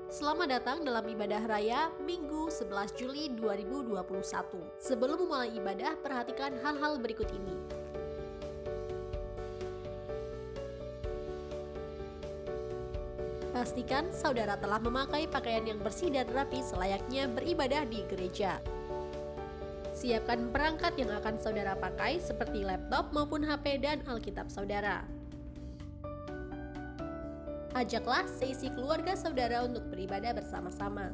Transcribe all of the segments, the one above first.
Selamat datang dalam ibadah raya Minggu 11 Juli 2021. Sebelum memulai ibadah, perhatikan hal-hal berikut ini. Pastikan saudara telah memakai pakaian yang bersih dan rapi selayaknya beribadah di gereja. Siapkan perangkat yang akan saudara pakai seperti laptop maupun HP dan Alkitab saudara. Ajaklah seisi keluarga saudara untuk beribadah bersama-sama.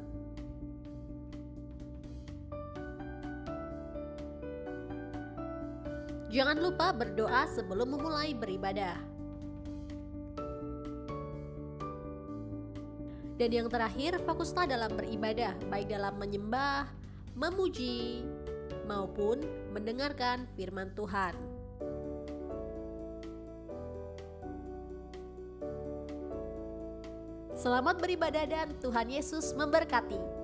Jangan lupa berdoa sebelum memulai beribadah. Dan yang terakhir, fokuslah dalam beribadah, baik dalam menyembah, memuji, maupun mendengarkan firman Tuhan. Selamat beribadah dan Tuhan Yesus memberkati.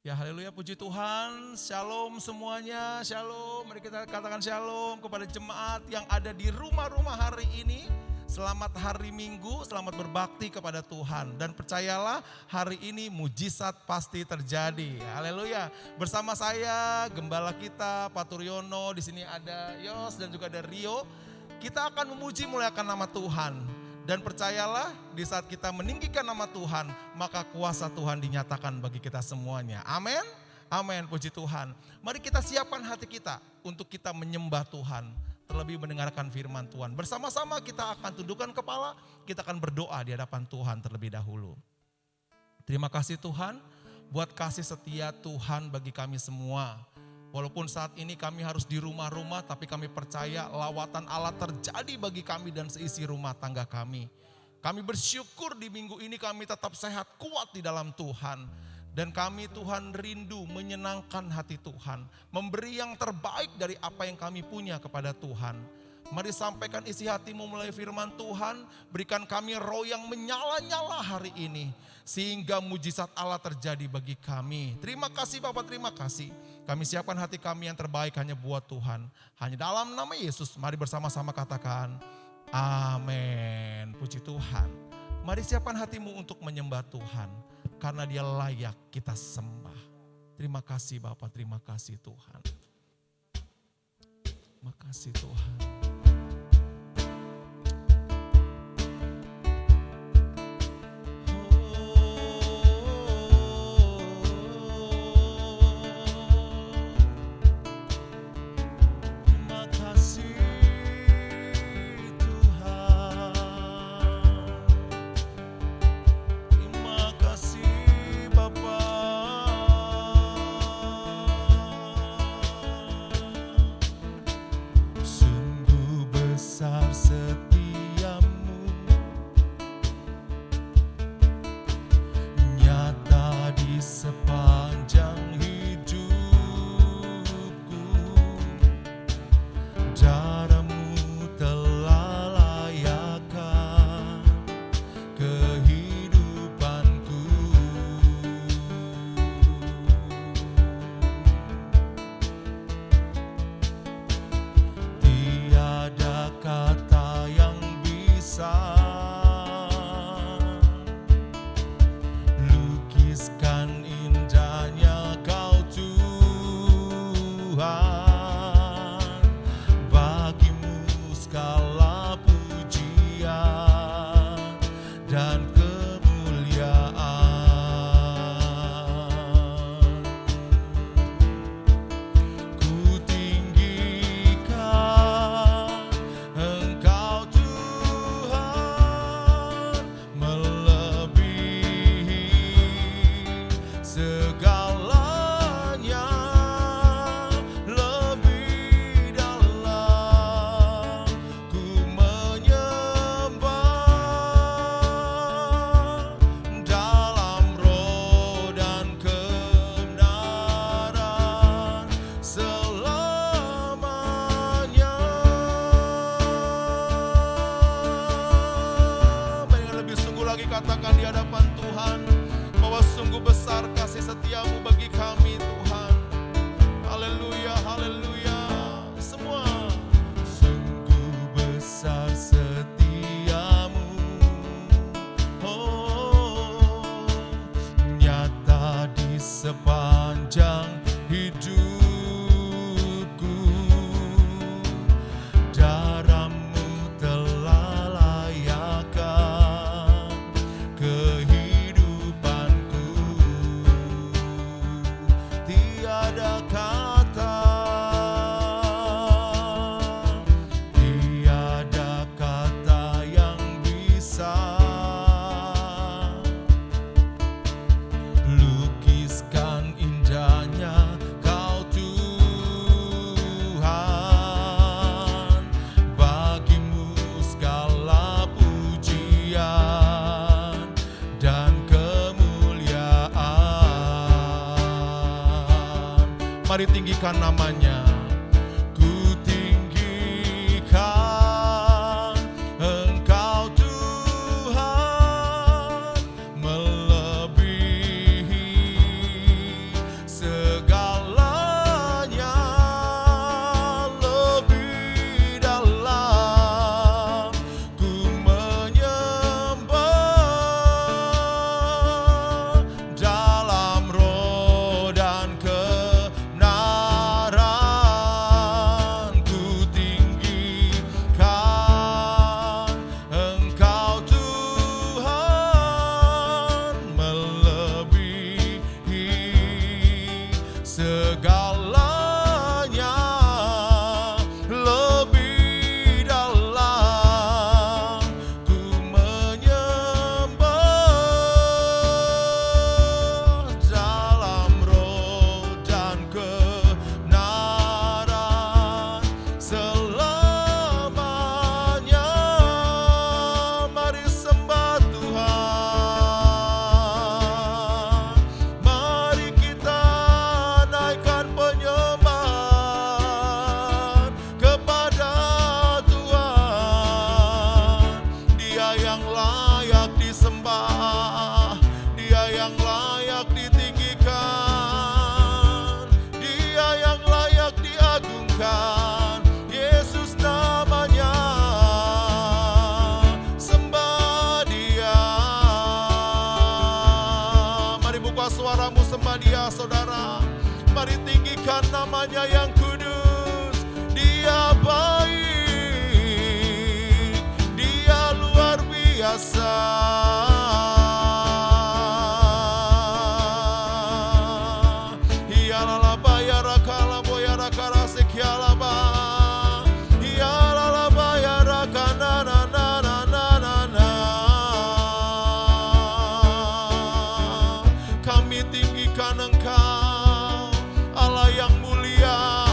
Ya, haleluya, puji Tuhan. Shalom semuanya, shalom. Mari kita katakan shalom kepada jemaat yang ada di rumah-rumah hari ini. Selamat hari Minggu, selamat berbakti kepada Tuhan. Dan percayalah, hari ini mujizat pasti terjadi. Haleluya. Bersama saya, gembala kita, Pak Turyono, di sini ada Yos dan juga ada Rio. Kita akan memuji muliakan nama Tuhan. Dan percayalah, di saat kita meninggikan nama Tuhan, maka kuasa Tuhan dinyatakan bagi kita semuanya. Amin. Amin, puji Tuhan. Mari kita siapkan hati kita untuk kita menyembah Tuhan. Terlebih mendengarkan firman Tuhan. Bersama-sama kita akan tundukkan kepala, kita akan berdoa di hadapan Tuhan terlebih dahulu. Terima kasih Tuhan, buat kasih setia Tuhan bagi kami semua. Walaupun saat ini kami harus di rumah-rumah, tapi kami percaya lawatan Allah terjadi bagi kami dan seisi rumah tangga kami. Kami bersyukur di minggu ini kami tetap sehat, kuat di dalam Tuhan. Dan kami Tuhan rindu menyenangkan hati Tuhan. Memberi yang terbaik dari apa yang kami punya kepada Tuhan. Mari sampaikan isi hatimu melalui firman Tuhan. Berikan kami roh yang menyala-nyala hari ini. Sehingga mujizat Allah terjadi bagi kami. Terima kasih Bapak, terima kasih. Kami siapkan hati kami yang terbaik hanya buat Tuhan. Hanya dalam nama Yesus, mari bersama-sama katakan amin. Puji Tuhan. Mari siapkan hatimu untuk menyembah Tuhan. Karena dia layak kita sembah. Terima kasih Bapak, terima kasih Tuhan. Terima kasih Tuhan. katakan di hadapan Tuhan bahwa sungguh besar kasih setiamu bagi kami Tuhan. Mari tinggikan namanya. Ku tinggikan Engkau Tuhan, melebihi segalanya, lebih dalam ku menyembah dalam roh dan kebenaran. Ku tinggikan Engkau Tuhan, melebihi segalanya, lebih dalam ku menyembah dalam roh dan kebenaran selamanya. Mari sembah Tuhan, mari kita naikkan penyembahan kepada Tuhan. Dia yang layak disembah, Dia yang layak ditinggikan, Dia yang layak diagungkan. Yesus namanya, sembah Dia. Mari buka suaramu, sembah Dia saudara. Mari tinggikan namanya yang kudus. Dia baik, Dia luar biasa. Hiyalalaba yarakalabo yarakara sekialaba. Hiyalalaba yarakana na na na na na na. Kami tinggikan Engkau, Allah yang mulia,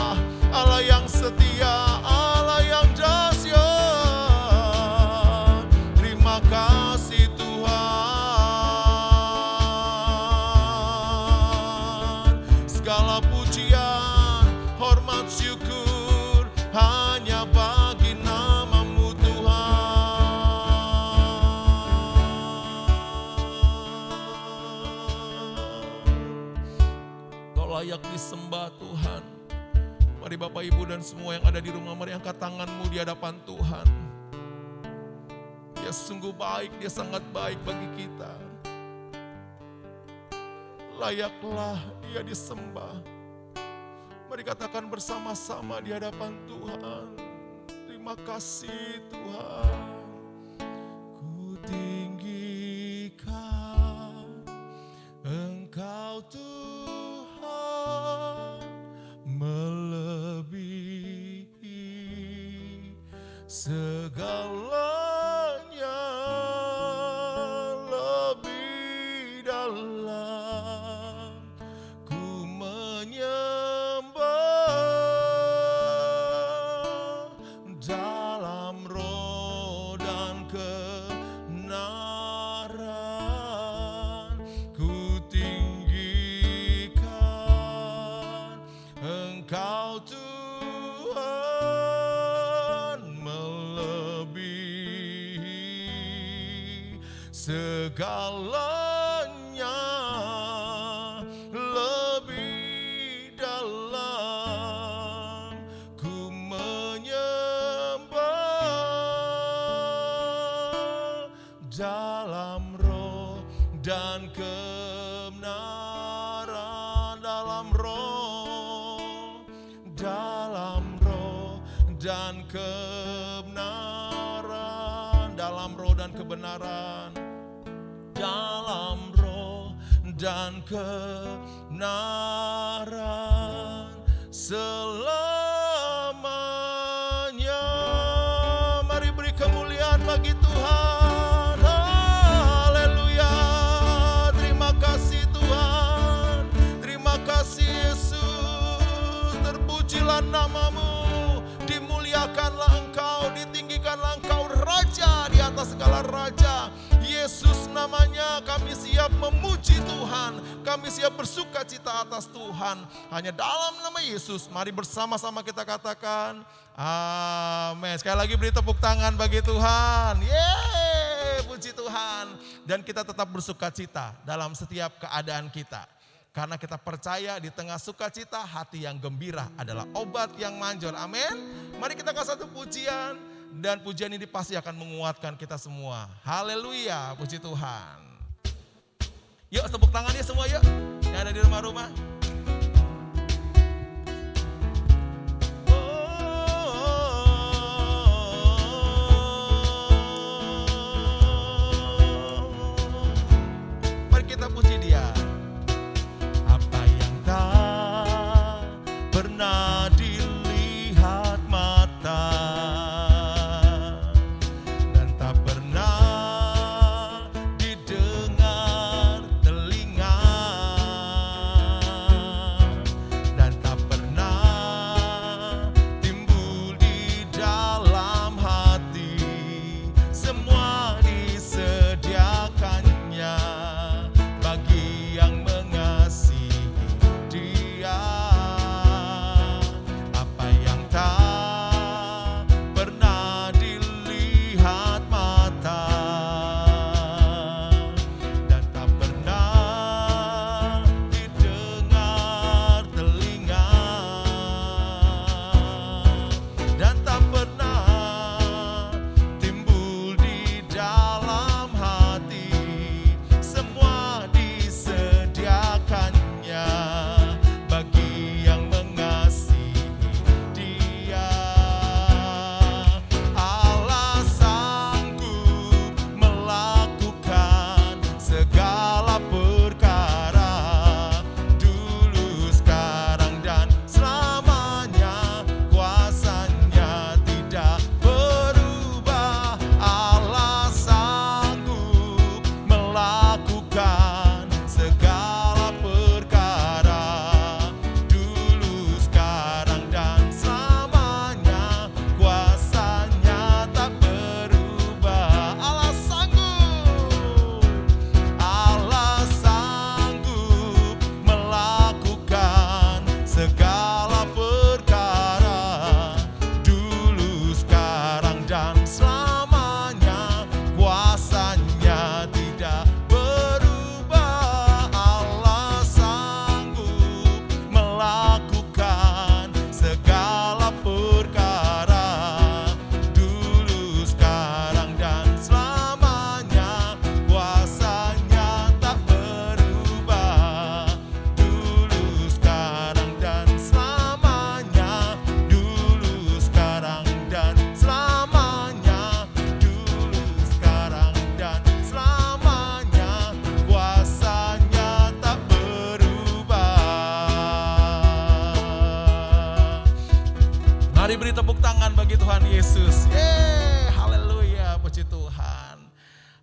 Allah yang setia, Allah yang dahsyat. Terima kasih Tuhan. Segala pujian, hormat, syukur hanya bagi nama-Mu Tuhan. Kau layak disembah Tuhan. Mari Bapak Ibu dan semua yang ada di rumah, mari angkat tanganmu di hadapan Tuhan. Dia sungguh baik, Dia sangat baik bagi kita. Layaklah Dia disembah. Mari katakan bersama-sama di hadapan Tuhan. Terima kasih Tuhan. Ku tinggikan Engkau Tuhan, melebihi segalanya, lebih dalam ku menyembah dalam roh dan kebenaran. Ku tinggikan Engkau Tuhan, melebihi segalanya, lebih dalam ku menyembah dalam roh dan kebenaran. Dalam roh dan kebenaran. Dalam roh dan kebenaran. Dalam roh dan kebenaran selamanya. Mari beri kemuliaan bagi Tuhan. Haleluya. Terima kasih Tuhan. Terima kasih Yesus. Terpujilah nama-Mu. Dimuliakanlah Engkau. Ditinggikanlah Engkau, Raja di atas segala raja. Yesus namanya, kami siap memuji Tuhan. Kami kami siap bersuka cita atas Tuhan. Hanya dalam nama Yesus, mari bersama-sama kita katakan, amin. Sekali lagi beri tepuk tangan bagi Tuhan. Yeay, puji Tuhan. Dan kita tetap bersuka cita dalam setiap keadaan kita. Karena kita percaya di tengah sukacita, hati yang gembira adalah obat yang manjur. Amin. Mari kita kasih satu pujian. Dan pujian ini pasti akan menguatkan kita semua. Haleluya, puji Tuhan. Yuk tepuk tangannya semua yuk, yang ada di rumah-rumah. Mari kita puji Dia. Apa yang tak pernah dilihat mata dan tak pernah didengar telinga dan tak pernah timbul di dalam hati, semua disediakannya bagi yang mengasihi Dia. Apa yang tak pernah dilihat mata dan tak pernah didengar telinga dan tak pernah timbul di dalam hati, semua disediakannya bagi yang mengasihi Dia. Allah sanggup melakukan segala perkara, dulu, sekarang, dan selamanya. Kuasanya tidak berubah. Allah sanggup melakukan segala perkara, dulu, sekarang, dan selamanya. Kuasanya tak berubah. Allah sanggup melakukan segala perkara, dulu, sekarang, dan selamanya. Kuasanya tidak berubah. Allah sanggup melakukan segala perkara, dulu, sekarang, dan selamanya. Kuasanya tak berubah, dulu, sekarang, dan selamanya. Dulu, sekarang, dan selamanya. Dulu, sekarang, dan selamanya. Kuasanya tak berubah. Mari beri tepuk tangan bagi Tuhan Yesus. Yeay, haleluya, puji Tuhan.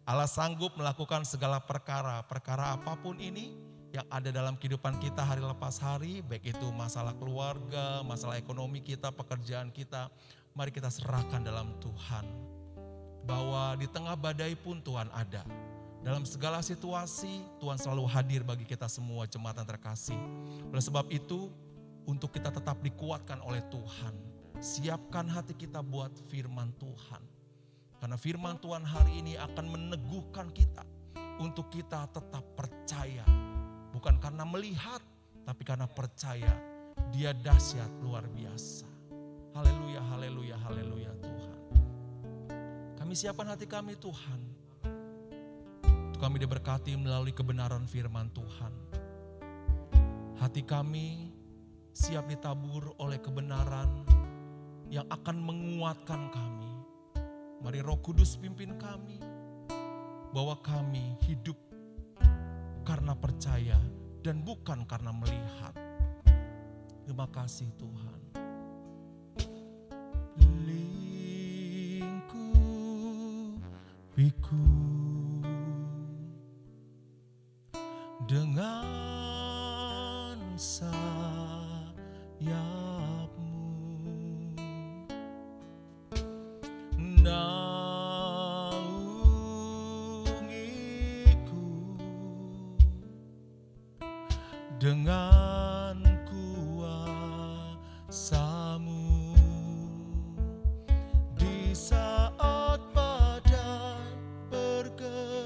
Allah sanggup melakukan segala perkara, perkara apapun ini yang ada dalam kehidupan kita hari lepas hari, baik itu masalah keluarga, masalah ekonomi kita, pekerjaan kita. Mari kita serahkan dalam Tuhan. Bahwa di tengah badai pun Tuhan ada. Dalam segala situasi Tuhan selalu hadir bagi kita semua jemaat yang terkasih. Oleh sebab itu, untuk kita tetap dikuatkan oleh Tuhan, siapkan hati kita buat firman Tuhan. Karena firman Tuhan hari ini akan meneguhkan kita untuk kita tetap percaya. Bukan karena melihat, tapi karena percaya Dia dahsyat luar biasa. Haleluya, haleluya, haleluya Tuhan. Kami siapkan hati kami Tuhan. Untuk kami diberkati melalui kebenaran firman Tuhan. Hati kami siap ditabur oleh kebenaran yang akan menguatkan kami. Mari Roh Kudus pimpin kami, bahwa kami hidup karena percaya dan bukan karena melihat. Terima kasih Tuhan. Lingkupiku dengan sayapmu, naungiku dengan kuasa-Mu. Di saat badai bergelora,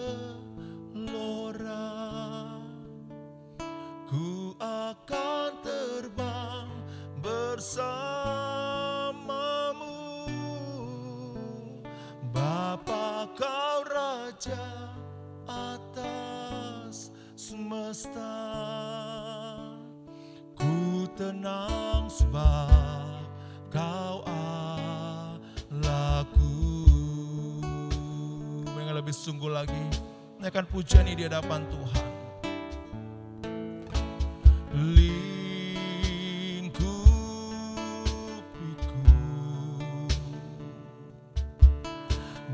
ku akan terbang bersama-Mu. Bapa, Kau Raja atas semesta. Ku tenang sebab Kau Allahku. Yang lebih sungguh lagi, naikkan pujian ini di hadapan Tuhan. Lingkupiku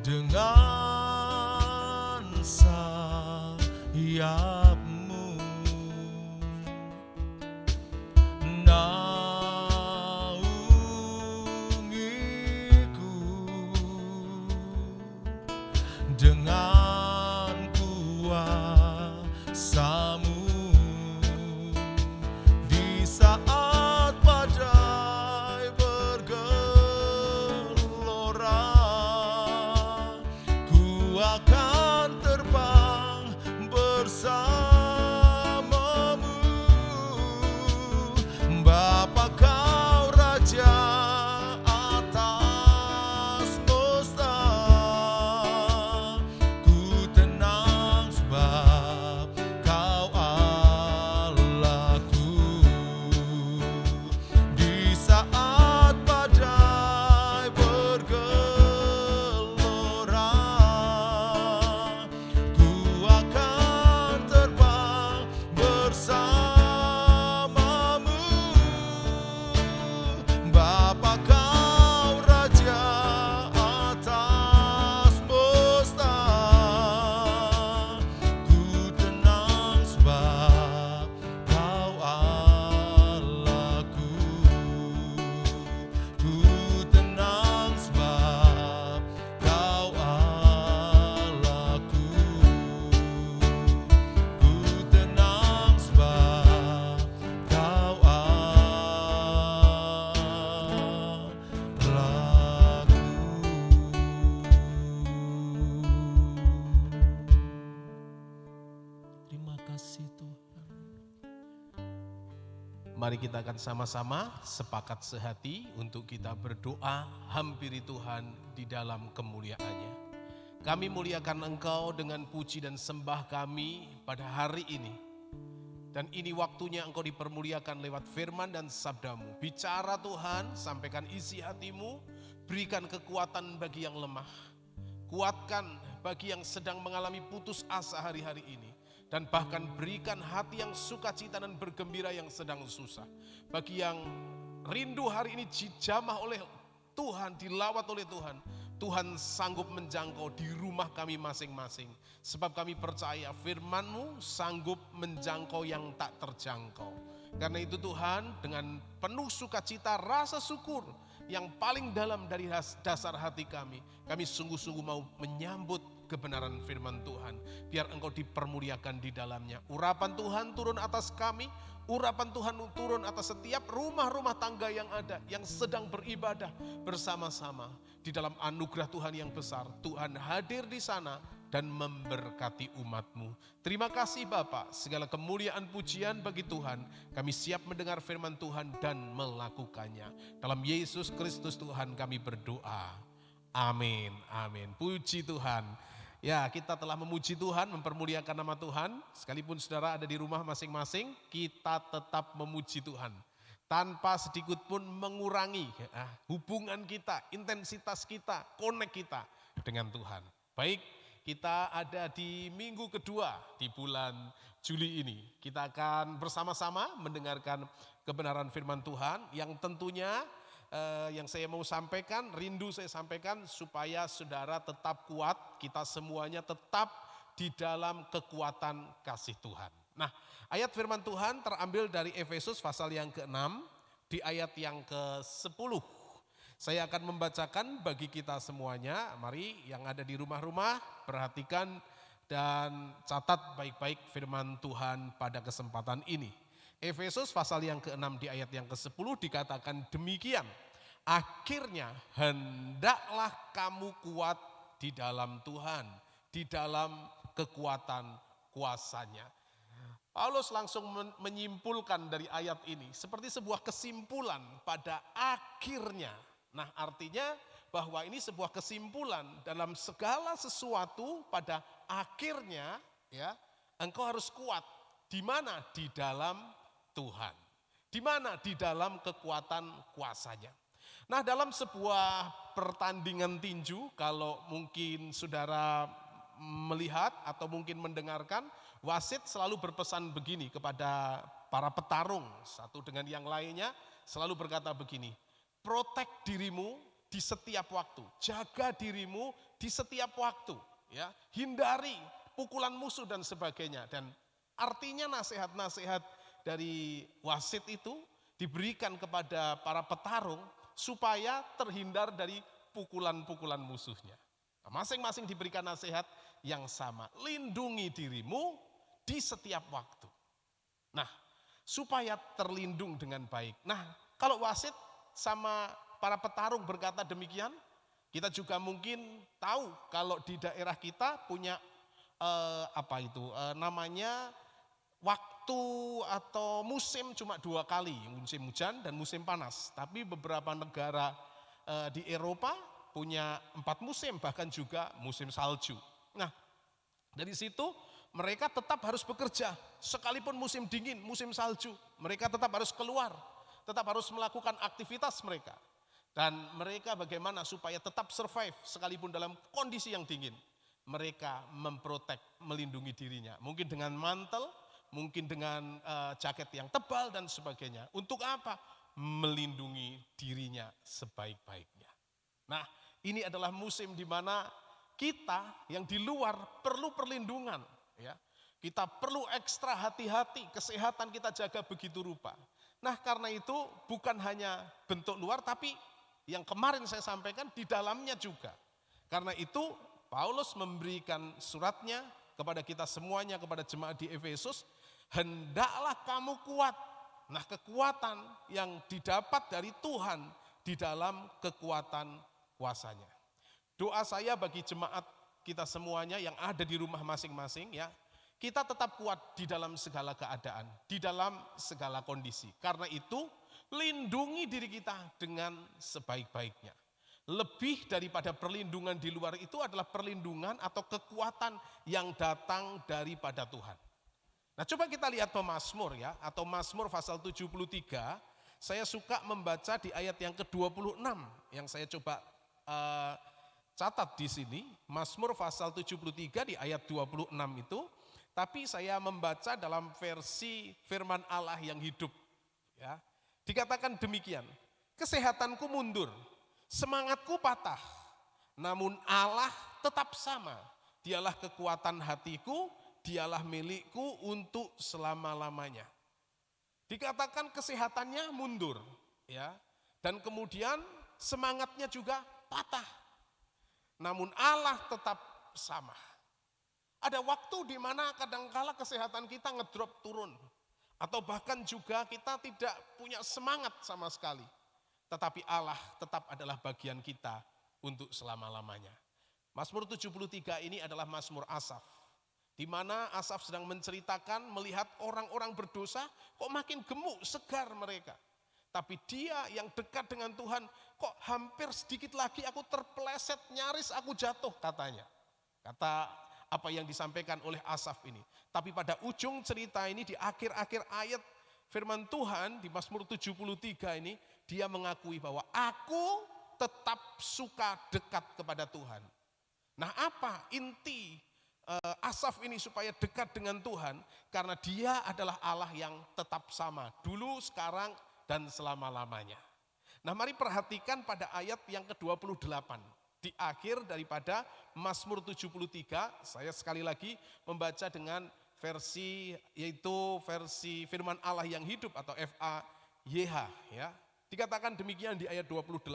dengan sayap-Mu, naungiku dengan kuasa-Mu. Di saat badai bergelora, ku akan terbang bersama-Mu. Bapa, Kau Raja atas semesta. Ku tenang sebab Kau Allahku. Di saat badai bergelora, ku akan terbang bersama-Mu. Bapa, Kau Raja atas semesta. Ku tenang sebab Kau Allahku. Ku tenang sebab Kau Allahku. Ku tenang sebab Kau Allahku. Terima kasih Tuhan. Mari kita akan sama-sama sepakat sehati untuk kita berdoa, hampiri Tuhan di dalam kemuliaan-Nya. Kami muliakan Engkau dengan puji dan sembah kami pada hari ini. Dan ini waktunya Engkau dipermuliakan lewat firman dan sabda-Mu. Bicara Tuhan, sampaikan isi hati-Mu, berikan kekuatan bagi yang lemah. Kuatkan bagi yang sedang mengalami putus asa hari-hari ini. Dan bahkan berikan hati yang sukacita dan bergembira yang sedang susah. Bagi yang rindu hari ini dijamah oleh Tuhan, dilawat oleh Tuhan. Tuhan sanggup menjangkau di rumah kami masing-masing. Sebab kami percaya firman-Mu sanggup menjangkau yang tak terjangkau. Karena itu Tuhan, dengan penuh sukacita, rasa syukur yang paling dalam dari dasar hati kami sungguh-sungguh mau menyambut kebenaran firman Tuhan. Biar Engkau dipermuliakan di dalamnya. Urapan Tuhan turun atas kami, urapan Tuhan turun atas setiap rumah-rumah tangga yang ada, yang sedang beribadah bersama-sama. Di dalam anugerah Tuhan yang besar, Tuhan hadir di sana dan memberkati umat-Mu. Terima kasih Bapa, segala kemuliaan pujian bagi Tuhan. Kami siap mendengar firman Tuhan dan melakukannya. Dalam Yesus Kristus Tuhan kami berdoa. Amin, amin. Puji Tuhan. Ya, kita telah memuji Tuhan, mempermuliakan nama Tuhan. Sekalipun saudara ada di rumah masing-masing, kita tetap memuji Tuhan. Tanpa sedikit pun mengurangi hubungan kita, intensitas kita, connect kita dengan Tuhan. Baik, kita ada di minggu kedua di bulan Juli ini. Kita akan bersama-sama mendengarkan kebenaran firman Tuhan yang tentunya yang saya mau sampaikan, rindu saya sampaikan supaya saudara tetap kuat, kita semuanya tetap di dalam kekuatan kasih Tuhan. Nah, ayat firman Tuhan terambil dari Efesus pasal yang ke-6 di ayat yang ke-10. Saya akan membacakan bagi kita semuanya. Mari yang ada di rumah-rumah perhatikan dan catat baik-baik firman Tuhan pada kesempatan ini. Efesus pasal yang ke-6 di ayat yang ke-10 dikatakan demikian. Akhirnya hendaklah kamu kuat di dalam Tuhan, di dalam kekuatan kuasanya. Paulus langsung menyimpulkan dari ayat ini seperti sebuah kesimpulan pada akhirnya. Nah, artinya bahwa ini sebuah kesimpulan dalam segala sesuatu pada akhirnya, ya, engkau harus kuat. Di mana? Di dalam Tuhan. Di mana? Di dalam kekuatan kuasanya. Nah, dalam sebuah pertandingan tinju, kalau mungkin saudara melihat atau mungkin mendengarkan, wasit selalu berpesan begini kepada para petarung, satu dengan yang lainnya selalu berkata begini, protect dirimu di setiap waktu, jaga dirimu di setiap waktu, ya, hindari pukulan musuh dan sebagainya. Dan artinya nasihat-nasihat dari wasit itu diberikan kepada para petarung supaya terhindar dari pukulan-pukulan musuhnya. Nah, masing-masing diberikan nasihat yang sama, lindungi dirimu di setiap waktu. Nah, supaya terlindung dengan baik. Nah, kalau wasit sama para petarung berkata demikian, kita juga mungkin tahu kalau di daerah kita punya namanya waktu atau musim cuma 2 kali, musim hujan dan musim panas. Tapi beberapa negara di Eropa punya 4 musim, bahkan juga musim salju. Nah, dari situ mereka tetap harus bekerja, sekalipun musim dingin, musim salju, mereka tetap harus keluar, tetap harus melakukan aktivitas mereka. Dan mereka bagaimana supaya tetap survive sekalipun dalam kondisi yang dingin. Mereka memprotek, melindungi dirinya, mungkin dengan mantel, mungkin dengan jaket yang tebal dan sebagainya. Untuk apa? Melindungi dirinya sebaik-baiknya. Nah, ini adalah musim di mana kita yang di luar perlu perlindungan, ya. Kita perlu ekstra hati-hati, kesehatan kita jaga begitu rupa. Nah, karena itu bukan hanya bentuk luar, tapi yang kemarin saya sampaikan di dalamnya juga. Karena itu Paulus memberikan suratnya kepada kita semuanya, kepada jemaat di Efesus, hendaklah kamu kuat. Nah, kekuatan yang didapat dari Tuhan di dalam kekuatan kuasanya. Doa saya bagi jemaat kita semuanya yang ada di rumah masing-masing, ya, kita tetap kuat di dalam segala keadaan, di dalam segala kondisi. Karena itu, lindungi diri kita dengan sebaik-baiknya. Lebih daripada perlindungan di luar itu adalah perlindungan atau kekuatan yang datang daripada Tuhan. Nah, coba kita lihat pemazmur, ya, atau Mazmur pasal 73. Saya suka membaca di ayat yang ke-26 yang saya coba catat di sini, Mazmur pasal 73 di ayat 26 itu, tapi saya membaca dalam versi firman Allah yang hidup, ya. Dikatakan demikian, kesehatanku mundur, semangatku patah, namun Allah tetap sama. Dialah kekuatan hatiku, dialah milikku untuk selama-lamanya. Dikatakan kesehatannya mundur, ya, dan kemudian semangatnya juga patah. Namun Allah tetap sama. Ada waktu di mana kadangkala kesehatan kita ngedrop turun. Atau bahkan juga kita tidak punya semangat sama sekali. Tetapi Allah tetap adalah bagian kita untuk selama-lamanya. Mazmur 73 ini adalah Mazmur Asaf. Di mana Asaf sedang menceritakan melihat orang-orang berdosa kok makin gemuk, segar mereka. Tapi dia yang dekat dengan Tuhan, kok hampir sedikit lagi aku terpeleset, nyaris aku jatuh katanya. Kata apa yang disampaikan oleh Asaf ini. Tapi pada ujung cerita ini, di akhir-akhir ayat firman Tuhan di Mazmur 73 ini, dia mengakui bahwa aku tetap suka dekat kepada Tuhan. Nah, apa inti Asaf ini supaya dekat dengan Tuhan? Karena dia adalah Allah yang tetap sama, dulu, sekarang, dan selama-lamanya. Nah, mari perhatikan pada ayat yang ke-28. Di akhir daripada Mazmur 73, saya sekali lagi membaca dengan versi, yaitu versi firman Allah yang hidup atau FAYH, ya. Dikatakan demikian di ayat 28.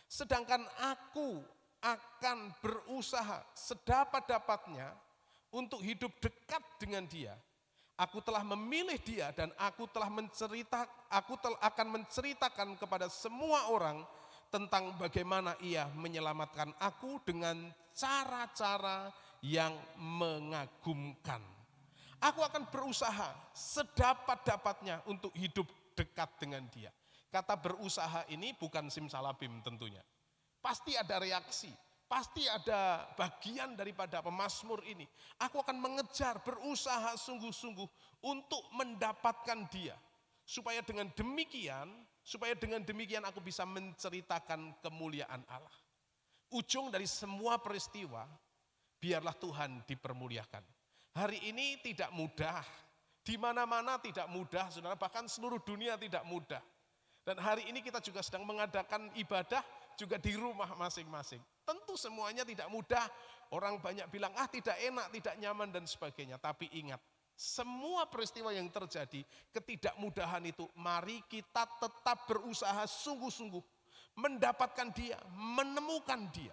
Sedangkan aku akan berusaha sedapat-dapatnya untuk hidup dekat dengan Dia. Aku telah memilih dia dan aku akan menceritakan kepada semua orang tentang bagaimana ia menyelamatkan aku dengan cara-cara yang mengagumkan. Aku akan berusaha sedapat-dapatnya untuk hidup dekat dengan dia. Kata berusaha ini bukan simsalabim tentunya. Pasti ada reaksi. Pasti ada bagian daripada pemazmur ini. Aku akan mengejar, berusaha sungguh-sungguh untuk mendapatkan dia. Supaya dengan demikian aku bisa menceritakan kemuliaan Allah. Ujung dari semua peristiwa, biarlah Tuhan dipermuliakan. Hari ini tidak mudah, di mana-mana tidak mudah, saudara, bahkan seluruh dunia tidak mudah. Dan hari ini kita juga sedang mengadakan ibadah juga di rumah masing-masing. Tentu semuanya tidak mudah, orang banyak bilang tidak enak, tidak nyaman dan sebagainya. Tapi ingat, semua peristiwa yang terjadi, ketidakmudahan itu, mari kita tetap berusaha sungguh-sungguh mendapatkan dia, menemukan dia.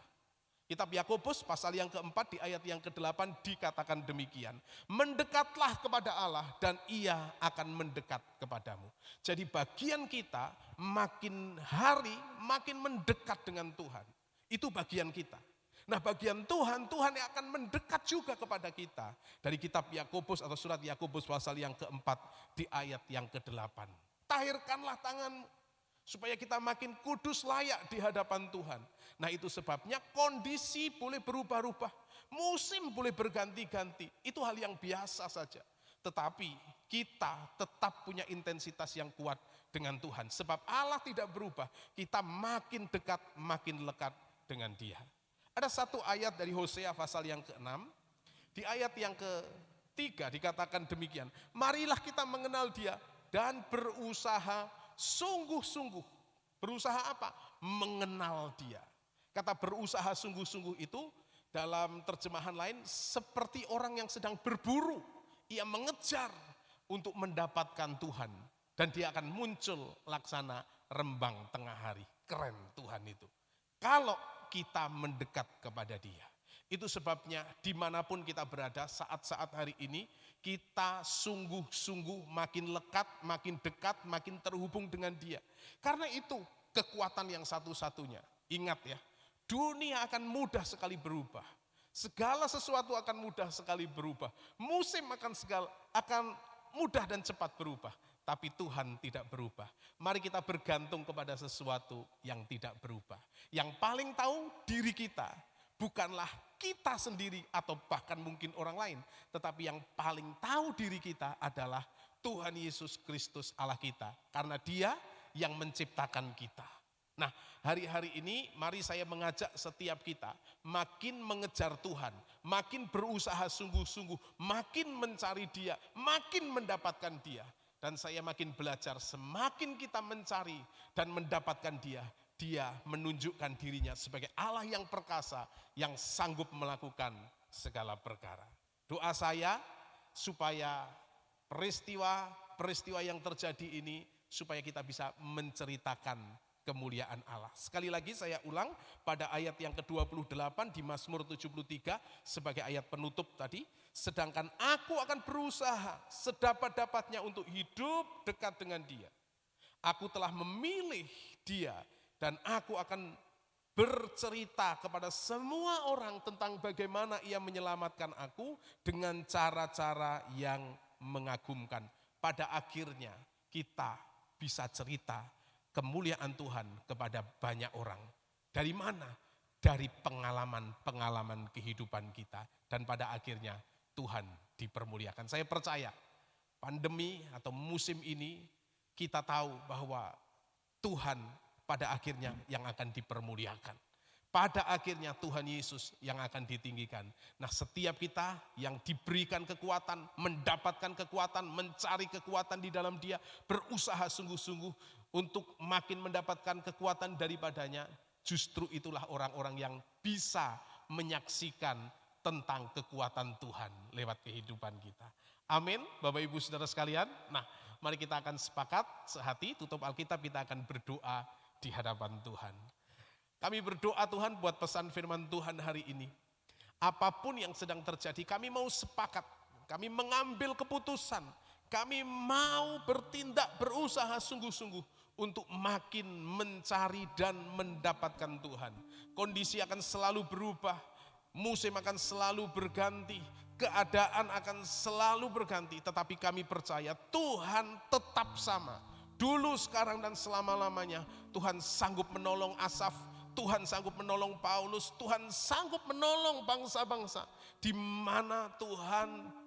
Kitab Yakobus pasal yang keempat di ayat yang ke-8 dikatakan demikian. Mendekatlah kepada Allah dan ia akan mendekat kepadamu. Jadi bagian kita makin hari makin mendekat dengan Tuhan. Itu bagian kita. Nah bagian Tuhan yang akan mendekat juga kepada kita. Dari kitab Yakobus atau surat Yakobus pasal yang keempat di ayat yang ke-8. Tahirkanlah tanganmu supaya kita makin kudus layak di hadapan Tuhan. Nah itu sebabnya kondisi boleh berubah-ubah, musim boleh berganti-ganti, itu hal yang biasa saja. Tetapi kita tetap punya intensitas yang kuat dengan Tuhan. Sebab Allah tidak berubah, kita makin dekat, makin lekat dengan Dia. Ada satu ayat dari Hosea pasal yang ke-6, di ayat yang ke-3 dikatakan demikian. Marilah kita mengenal Dia dan berusaha sungguh-sungguh. Berusaha apa? Mengenal Dia. Kata berusaha sungguh-sungguh itu dalam terjemahan lain seperti orang yang sedang berburu. Ia mengejar untuk mendapatkan Tuhan. Dan dia akan muncul laksana rembang tengah hari. Keren Tuhan itu. Kalau kita mendekat kepada Dia. Itu sebabnya dimanapun kita berada saat-saat hari ini, kita sungguh-sungguh makin lekat, makin dekat, makin terhubung dengan Dia. Karena itu kekuatan yang satu-satunya. Ingat ya, dunia akan mudah sekali berubah. Segala sesuatu akan mudah sekali berubah. Musim akan mudah dan cepat berubah. Tapi Tuhan tidak berubah. Mari kita bergantung kepada sesuatu yang tidak berubah. Yang paling tahu diri kita. Bukanlah kita sendiri atau bahkan mungkin orang lain. Tetapi yang paling tahu diri kita adalah Tuhan Yesus Kristus Allah kita. Karena Dia yang menciptakan kita. Nah, hari-hari ini mari saya mengajak setiap kita makin mengejar Tuhan, makin berusaha sungguh-sungguh, makin mencari Dia, makin mendapatkan Dia. Dan saya makin belajar semakin kita mencari dan mendapatkan Dia, Dia menunjukkan dirinya sebagai Allah yang perkasa, yang sanggup melakukan segala perkara. Doa saya supaya peristiwa yang terjadi ini, supaya kita bisa menceritakan kemuliaan Allah. Sekali lagi saya ulang pada ayat yang ke-28 di Mazmur 73 sebagai ayat penutup tadi. Sedangkan aku akan berusaha sedapat-dapatnya untuk hidup dekat dengan Dia. Aku telah memilih Dia dan aku akan bercerita kepada semua orang tentang bagaimana Ia menyelamatkan aku dengan cara-cara yang mengagumkan. Pada akhirnya kita bisa cerita kemuliaan Tuhan kepada banyak orang. Dari mana? Dari pengalaman-pengalaman kehidupan kita. Dan pada akhirnya Tuhan dipermuliakan. Saya percaya pandemi atau musim ini kita tahu bahwa Tuhan pada akhirnya yang akan dipermuliakan. Pada akhirnya Tuhan Yesus yang akan ditinggikan. Nah setiap kita yang diberikan kekuatan, mendapatkan kekuatan, mencari kekuatan di dalam Dia, berusaha sungguh-sungguh untuk makin mendapatkan kekuatan daripadanya, justru itulah orang-orang yang bisa menyaksikan tentang kekuatan Tuhan lewat kehidupan kita. Amin, Bapak Ibu Saudara sekalian. Nah, mari kita akan sepakat sehati, tutup Alkitab, kita akan berdoa di hadapan Tuhan. Kami berdoa Tuhan buat pesan firman Tuhan hari ini. Apapun yang sedang terjadi, kami mau sepakat. Kami mengambil keputusan. Kami mau bertindak, berusaha sungguh-sungguh untuk makin mencari dan mendapatkan Tuhan. Kondisi akan selalu berubah, musim akan selalu berganti, keadaan akan selalu berganti. Tetapi kami percaya Tuhan tetap sama. Dulu, sekarang, dan selama-lamanya. Tuhan sanggup menolong Asaf, Tuhan sanggup menolong Paulus, Tuhan sanggup menolong bangsa-bangsa. Di mana Tuhan,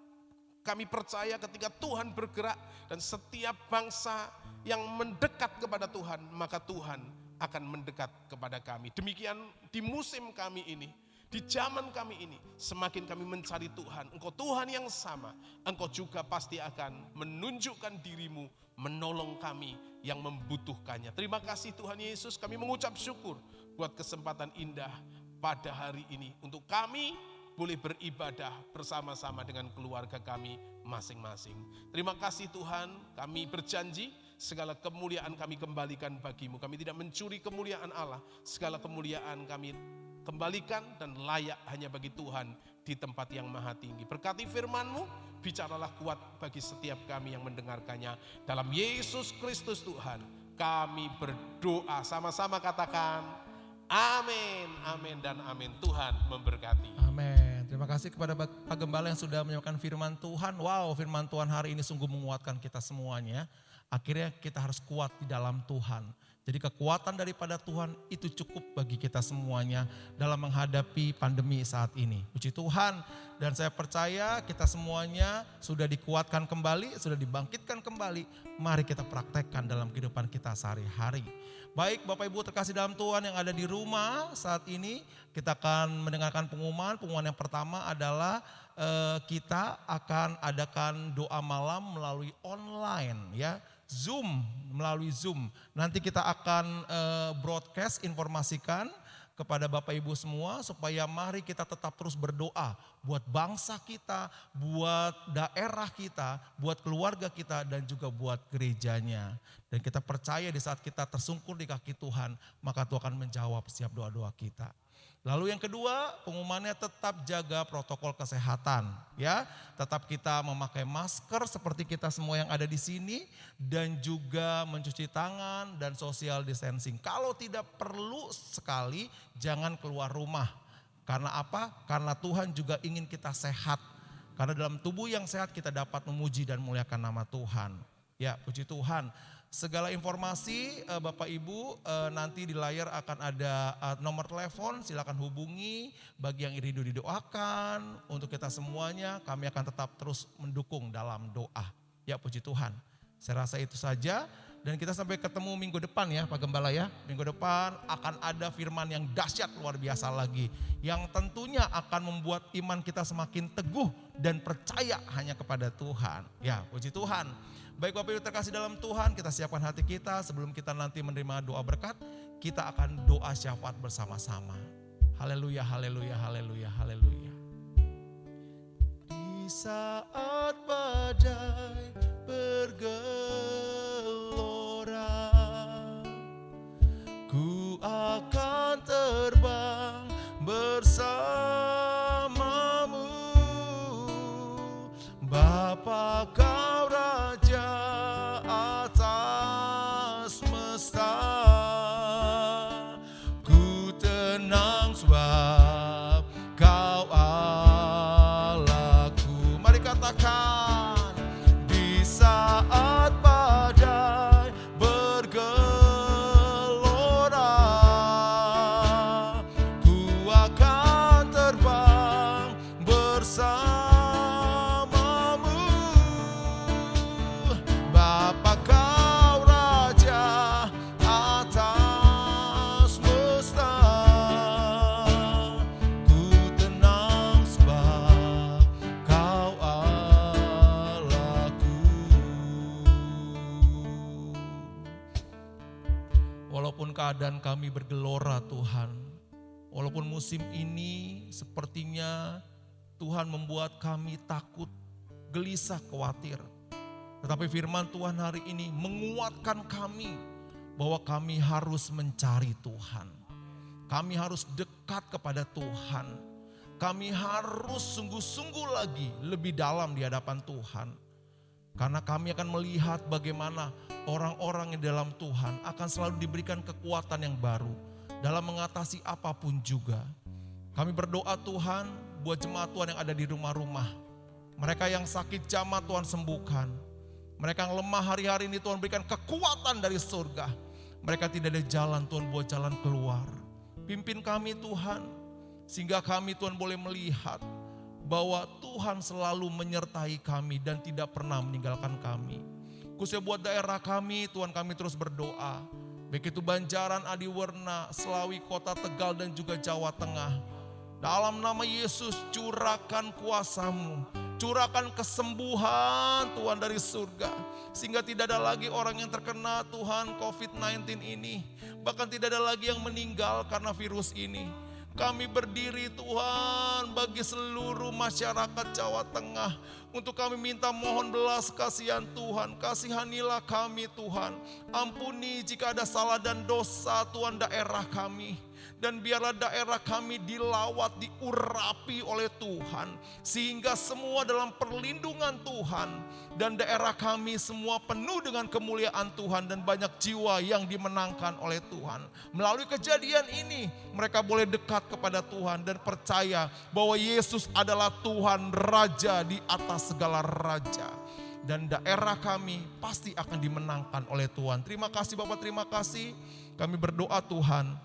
kami percaya ketika Tuhan bergerak dan setiap bangsa yang mendekat kepada Tuhan, maka Tuhan akan mendekat kepada kami. Demikian di musim kami ini, di zaman kami ini, semakin kami mencari Tuhan. Engkau Tuhan yang sama, Engkau juga pasti akan menunjukkan dirimu, menolong kami yang membutuhkannya. Terima kasih Tuhan Yesus, kami mengucap syukur buat kesempatan indah pada hari ini. Untuk kami boleh beribadah bersama-sama dengan keluarga kami masing-masing. Terima kasih Tuhan, kami berjanji segala kemuliaan kami kembalikan bagimu. Kami tidak mencuri kemuliaan Allah, segala kemuliaan kami kembalikan dan layak hanya bagi Tuhan di tempat yang maha tinggi. Berkati firman-Mu, bicaralah kuat bagi setiap kami yang mendengarkannya. Dalam Yesus Kristus Tuhan, kami berdoa. Sama-sama katakan, amin, amin, dan amin. Tuhan memberkati. Amin. Terima kasih kepada Pak Gembala yang sudah menyampaikan firman Tuhan. Wow, firman Tuhan hari ini sungguh menguatkan kita semuanya. Akhirnya kita harus kuat di dalam Tuhan. Jadi kekuatan daripada Tuhan itu cukup bagi kita semuanya dalam menghadapi pandemi saat ini. Puji Tuhan, dan saya percaya kita semuanya sudah dikuatkan kembali, sudah dibangkitkan kembali. Mari kita praktekkan dalam kehidupan kita sehari-hari. Baik Bapak Ibu terkasih dalam Tuhan yang ada di rumah saat ini, kita akan mendengarkan pengumuman. Pengumuman yang pertama adalah kita akan adakan doa malam melalui online ya. Zoom, melalui Zoom. Nanti kita akan broadcast, informasikan kepada Bapak Ibu semua supaya mari kita tetap terus berdoa buat bangsa kita, buat daerah kita, buat keluarga kita dan juga buat gerejanya. Dan kita percaya di saat kita tersungkur di kaki Tuhan, maka Tuhan akan menjawab setiap doa-doa kita. Lalu yang kedua, pengumumannya tetap jaga protokol kesehatan ya. Tetap kita memakai masker seperti kita semua yang ada di sini dan juga mencuci tangan dan social distancing. Kalau tidak perlu sekali jangan keluar rumah. Karena apa? Karena Tuhan juga ingin kita sehat. Karena dalam tubuh yang sehat kita dapat memuji dan memuliakan nama Tuhan. Ya, puji Tuhan. Segala informasi Bapak Ibu nanti di layar akan ada nomor telepon, silakan hubungi. Bagi yang rindu didoakan, untuk kita semuanya kami akan tetap terus mendukung dalam doa. Ya puji Tuhan, saya rasa itu saja. Dan kita sampai ketemu minggu depan ya Pak Gembala ya. Minggu depan akan ada firman yang dahsyat luar biasa lagi. Yang tentunya akan membuat iman kita semakin teguh dan percaya hanya kepada Tuhan. Ya puji Tuhan. Baik Bapak Ibu terkasih dalam Tuhan, kita siapkan hati kita sebelum kita nanti menerima doa berkat, kita akan doa syafaat bersama-sama. Haleluya, haleluya, haleluya, haleluya. Di saat badai bergelora, ku akan terbang bersamamu, Bapa kau Raja atas semesta. Ku tenang sebab kau Allahku. Mari katakan, di saat badai bergelora, ku akan terbang bersama. Walaupun keadaan kami bergelora Tuhan, walaupun musim ini sepertinya Tuhan membuat kami takut, gelisah, khawatir. Tetapi firman Tuhan hari ini menguatkan kami bahwa kami harus mencari Tuhan. Kami harus dekat kepada Tuhan. kami harus sungguh-sungguh lagi lebih dalam di hadapan Tuhan. Karena kami akan melihat bagaimana orang-orang yang dalam Tuhan akan selalu diberikan kekuatan yang baru dalam mengatasi apapun juga. Kami berdoa Tuhan buat jemaat Tuhan yang ada di rumah-rumah. Mereka yang sakit jamah Tuhan sembuhkan. Mereka yang lemah hari-hari ini Tuhan berikan kekuatan dari surga. Mereka tidak ada jalan Tuhan buat jalan keluar. Pimpin kami Tuhan, sehingga kami Tuhan boleh melihat bahwa Tuhan selalu menyertai kami dan tidak pernah meninggalkan kami. Khususnya buat daerah kami, Tuhan kami terus berdoa. Baik itu Banjaran, Adiwerna, Selawi, Kota Tegal dan juga Jawa Tengah. Dalam nama Yesus curahkan kuasa-Mu, curahkan kesembuhan Tuhan dari surga. Sehingga tidak ada lagi orang yang terkena Tuhan COVID-19 ini. Bahkan tidak ada lagi yang meninggal karena virus ini. Kami berdiri Tuhan bagi seluruh masyarakat Jawa Tengah. Untuk kami minta mohon belas kasihan Tuhan. Kasihanilah kami Tuhan. Ampuni jika ada salah dan dosa Tuhan daerah kami. Dan biarlah daerah kami dilawat, diurapi oleh Tuhan. Sehingga semua dalam perlindungan Tuhan. Dan daerah kami semua penuh dengan kemuliaan Tuhan. Dan banyak jiwa yang dimenangkan oleh Tuhan. Melalui kejadian ini mereka boleh dekat kepada Tuhan. Dan percaya bahwa Yesus adalah Tuhan Raja di atas segala raja. Dan daerah kami pasti akan dimenangkan oleh Tuhan. Terima kasih Bapak, terima kasih. Kami berdoa Tuhan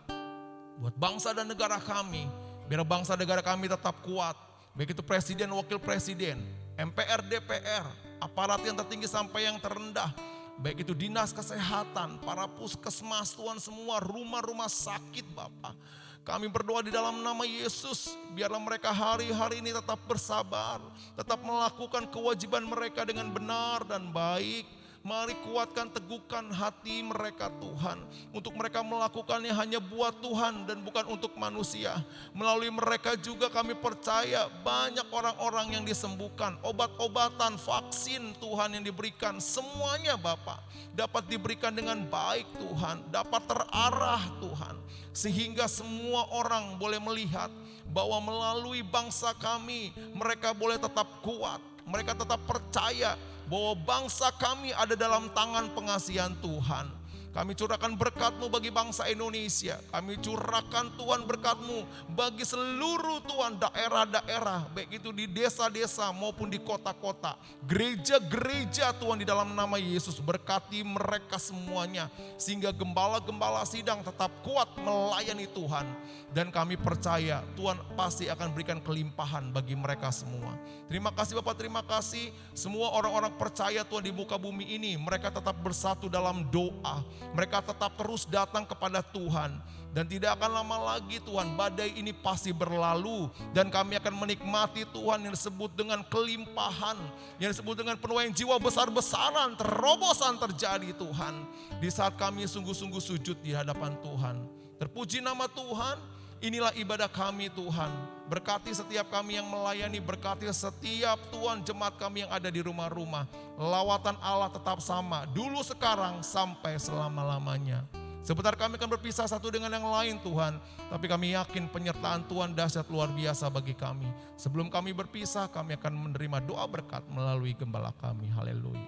buat bangsa dan negara kami, biar bangsa negara kami tetap kuat. Baik itu presiden, wakil presiden, MPR, DPR, aparat yang tertinggi sampai yang terendah. Baik itu dinas kesehatan, para puskesmas, Tuhan semua rumah-rumah sakit Bapak. Kami berdoa di dalam nama Yesus, biarlah mereka hari-hari ini tetap bersabar, tetap melakukan kewajiban mereka dengan benar dan baik. Mari kuatkan, teguhkan hati mereka Tuhan. Untuk mereka melakukannya hanya buat Tuhan dan bukan untuk manusia. Melalui mereka juga kami percaya banyak orang-orang yang disembuhkan. Obat-obatan, vaksin Tuhan yang diberikan. Semuanya Bapak dapat diberikan dengan baik Tuhan. Dapat terarah Tuhan. Sehingga semua orang boleh melihat bahwa melalui bangsa kami mereka boleh tetap kuat. Mereka tetap percaya bahwa bangsa kami ada dalam tangan pengasihan Tuhan. Kami curahkan berkat-Mu bagi bangsa Indonesia. Kami curahkan Tuhan berkat-Mu bagi seluruh Tuhan daerah-daerah. Baik itu di desa-desa maupun di kota-kota. Gereja-gereja Tuhan di dalam nama Yesus. Berkati mereka semuanya. Sehingga gembala-gembala sidang tetap kuat melayani Tuhan. Dan kami percaya Tuhan pasti akan berikan kelimpahan bagi mereka semua. Terima kasih Bapak, terima kasih. Semua orang-orang percaya Tuhan di muka bumi ini. Mereka tetap bersatu dalam doa. Mereka tetap terus datang kepada Tuhan. Dan tidak akan lama lagi Tuhan, badai ini pasti berlalu. Dan kami akan menikmati Tuhan yang disebut dengan kelimpahan. Yang disebut dengan penuaian jiwa besar-besaran, terobosan terjadi Tuhan. Di saat kami sungguh-sungguh sujud di hadapan Tuhan. Terpuji nama Tuhan. Inilah ibadah kami Tuhan. Berkati setiap kami yang melayani, berkati setiap Tuhan jemaat kami yang ada di rumah-rumah. Lawatan Allah tetap sama, dulu sekarang sampai selama-lamanya. Sebentar kami akan berpisah satu dengan yang lain Tuhan. Tapi kami yakin penyertaan Tuhan dahsyat luar biasa bagi kami. Sebelum kami berpisah, kami akan menerima doa berkat melalui gembala kami. Haleluya.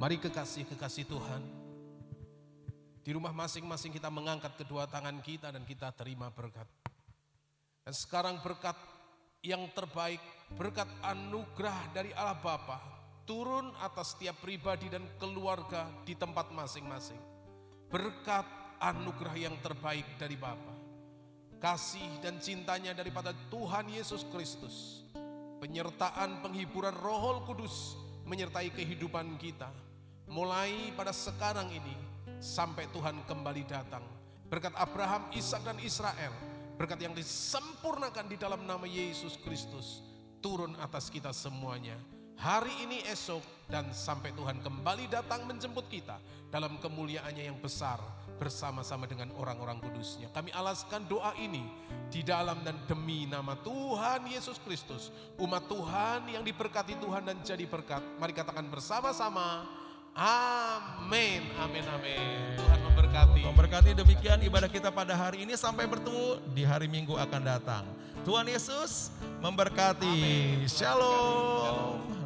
Mari kekasih-kekasih Tuhan. Di rumah masing-masing kita mengangkat kedua tangan kita dan kita terima berkat. Dan sekarang berkat yang terbaik, berkat anugerah dari Allah Bapa turun atas setiap pribadi dan keluarga di tempat masing-masing. Berkat anugerah yang terbaik dari Bapa. Kasih dan cintanya daripada Tuhan Yesus Kristus. Penyertaan penghiburan Roh Kudus menyertai kehidupan kita. Mulai pada sekarang ini sampai Tuhan kembali datang. Berkat Abraham, Ishak dan Israel, berkat yang disempurnakan di dalam nama Yesus Kristus turun atas kita semuanya. Hari ini, esok, dan sampai Tuhan kembali datang menjemput kita dalam kemuliaannya yang besar bersama-sama dengan orang-orang kudusnya. Kami alaskan doa ini di dalam dan demi nama Tuhan Yesus Kristus. Umat Tuhan yang diberkati Tuhan dan jadi berkat. Mari katakan bersama-sama. Amin, amin, amin. Tuhan memberkati. Memberkati. Demikian ibadah kita pada hari ini, sampai bertemu di hari Minggu akan datang. Tuhan Yesus memberkati. Shalom.